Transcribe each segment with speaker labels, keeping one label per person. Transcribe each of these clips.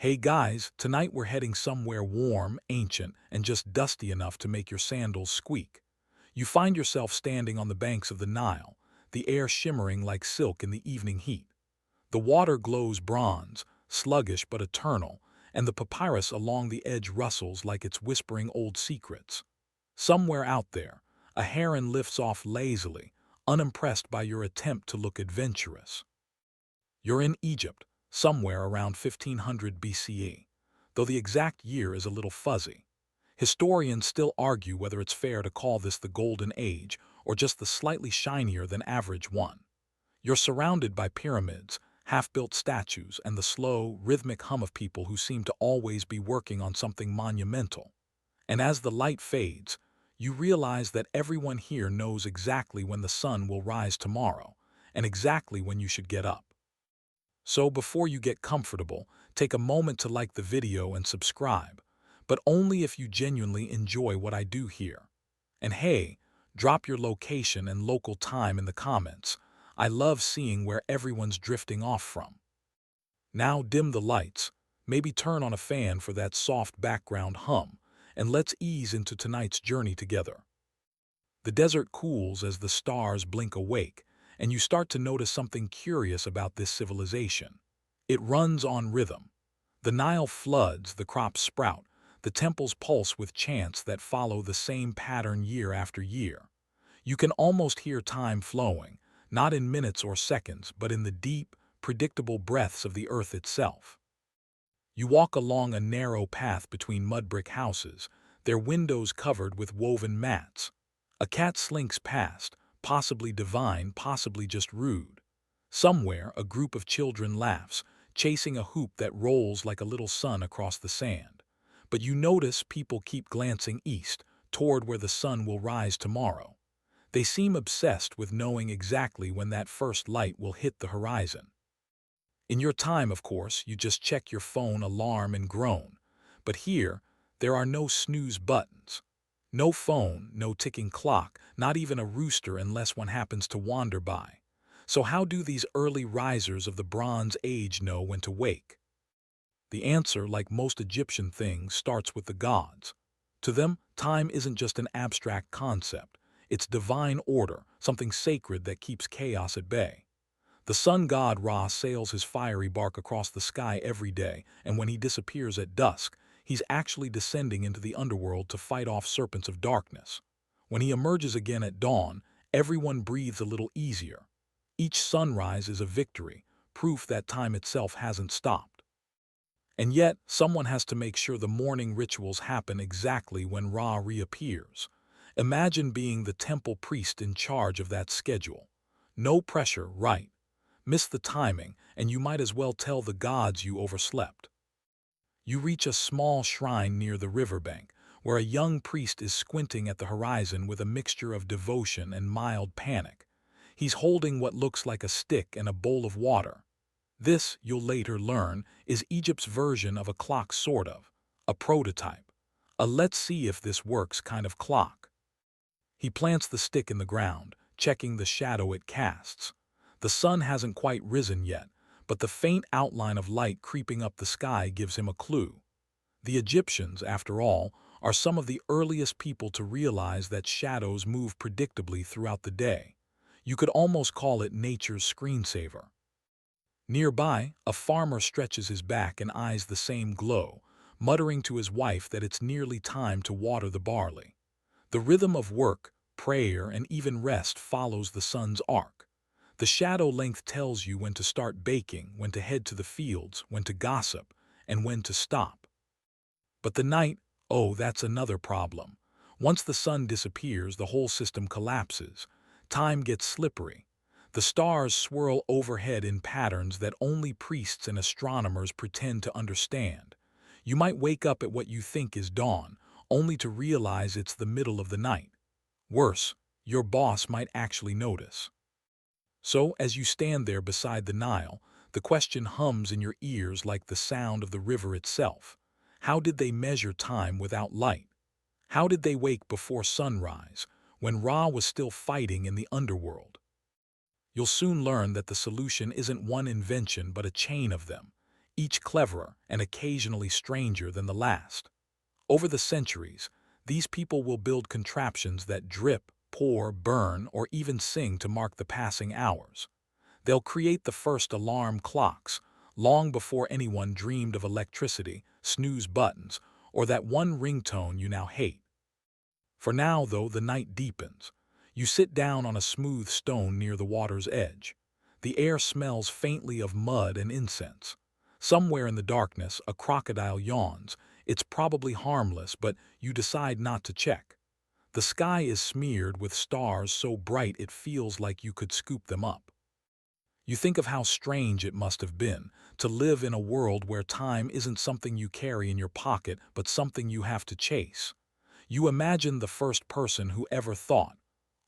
Speaker 1: Hey guys, tonight we're heading somewhere warm, ancient, and just dusty enough to make your sandals squeak. You find yourself standing on the banks of the Nile, the air shimmering like silk in the evening heat. The water glows bronze, sluggish but eternal, and the papyrus along the edge rustles like it's whispering old secrets. Somewhere out there, a heron lifts off lazily, unimpressed by your attempt to look adventurous. You're in Egypt, somewhere around 1500 BCE, though the exact year is a little fuzzy. Historians still argue whether it's fair to call this the Golden Age or just the slightly shinier than average one. You're surrounded by pyramids, half-built statues, and the slow, rhythmic hum of people who seem to always be working on something monumental. And as the light fades, you realize that everyone here knows exactly when the sun will rise tomorrow, and exactly when you should get up. So before you get comfortable, take a moment to like the video and subscribe, but only if you genuinely enjoy what I do here. And hey, drop your location and local time in the comments. I love seeing where everyone's drifting off from. Now dim the lights, maybe turn on a fan for that soft background hum, and let's ease into tonight's journey together. The desert cools as the stars blink awake, and you start to notice something curious about this civilization. It runs on rhythm. The Nile floods, the crops sprout, the temples pulse with chants that follow the same pattern year after year. You can almost hear time flowing, not in minutes or seconds, but in the deep, predictable breaths of the earth itself. You walk along a narrow path between mud-brick houses, their windows covered with woven mats. A cat slinks past, possibly divine, possibly just rude. Somewhere, a group of children laughs, chasing a hoop that rolls like a little sun across the sand. But you notice people keep glancing east, toward where the sun will rise tomorrow. They seem obsessed with knowing exactly when that first light will hit the horizon. In your time, of course, you just check your phone alarm and groan. But here, there are no snooze buttons. No phone, no ticking clock, not even a rooster unless one happens to wander by. So how do these early risers of the Bronze Age know when to wake? The answer, like most Egyptian things, starts with the gods. To them, time isn't just an abstract concept. It's divine order, something sacred that keeps chaos at bay. The sun god Ra sails his fiery bark across the sky every day, and when he disappears at dusk, he's actually descending into the underworld to fight off serpents of darkness. When he emerges again at dawn, everyone breathes a little easier. Each sunrise is a victory, proof that time itself hasn't stopped. And yet, someone has to make sure the morning rituals happen exactly when Ra reappears. Imagine being the temple priest in charge of that schedule. No pressure, right? Miss the timing, and you might as well tell the gods you overslept. You reach a small shrine near the riverbank, where a young priest is squinting at the horizon with a mixture of devotion and mild panic. He's holding what looks like a stick and a bowl of water. This, you'll later learn, is Egypt's version of a clock, sort of. A prototype. A let's see if this works kind of clock. He plants the stick in the ground, checking the shadow it casts. The sun hasn't quite risen yet, but the faint outline of light creeping up the sky gives him a clue. The Egyptians, after all, are some of the earliest people to realize that shadows move predictably throughout the day. You could almost call it nature's screensaver. Nearby, a farmer stretches his back and eyes the same glow, muttering to his wife that it's nearly time to water the barley. The rhythm of work, prayer, and even rest follows the sun's arc. The shadow length tells you when to start baking, when to head to the fields, when to gossip, and when to stop. But the night, oh, that's another problem. Once the sun disappears, the whole system collapses. Time gets slippery. The stars swirl overhead in patterns that only priests and astronomers pretend to understand. You might wake up at what you think is dawn, only to realize it's the middle of the night. Worse, your boss might actually notice. So, as you stand there beside the Nile, the question hums in your ears like the sound of the river itself. How did they measure time without light? How did they wake before sunrise, when Ra was still fighting in the underworld? You'll soon learn that the solution isn't one invention but a chain of them. each cleverer and occasionally stranger than the last. Over the centuries, these people will build contraptions that drip, pour, burn, or even sing to mark the passing hours. They'll create the first alarm clocks, long before anyone dreamed of electricity, snooze buttons, or that one ringtone you now hate. For now, though, the night deepens. You sit down on a smooth stone near the water's edge. The air smells faintly of mud and incense. Somewhere in the darkness, a crocodile yawns. It's probably harmless, but you decide not to check. The sky is smeared with stars so bright it feels like you could scoop them up. You think of how strange it must have been to live in a world where time isn't something you carry in your pocket, but something you have to chase. You imagine the first person who ever thought,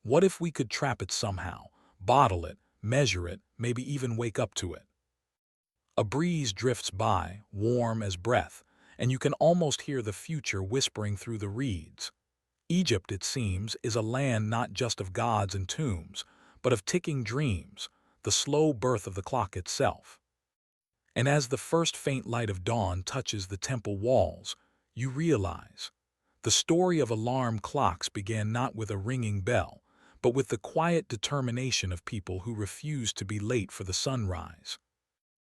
Speaker 1: what if we could trap it somehow, bottle it, measure it, maybe even wake up to it? A breeze drifts by, warm as breath, and you can almost hear the future whispering through the reeds. Egypt, it seems, is a land not just of gods and tombs, but of ticking dreams, the slow birth of the clock itself. And as the first faint light of dawn touches the temple walls, you realize the story of alarm clocks began not with a ringing bell, but with the quiet determination of people who refused to be late for the sunrise.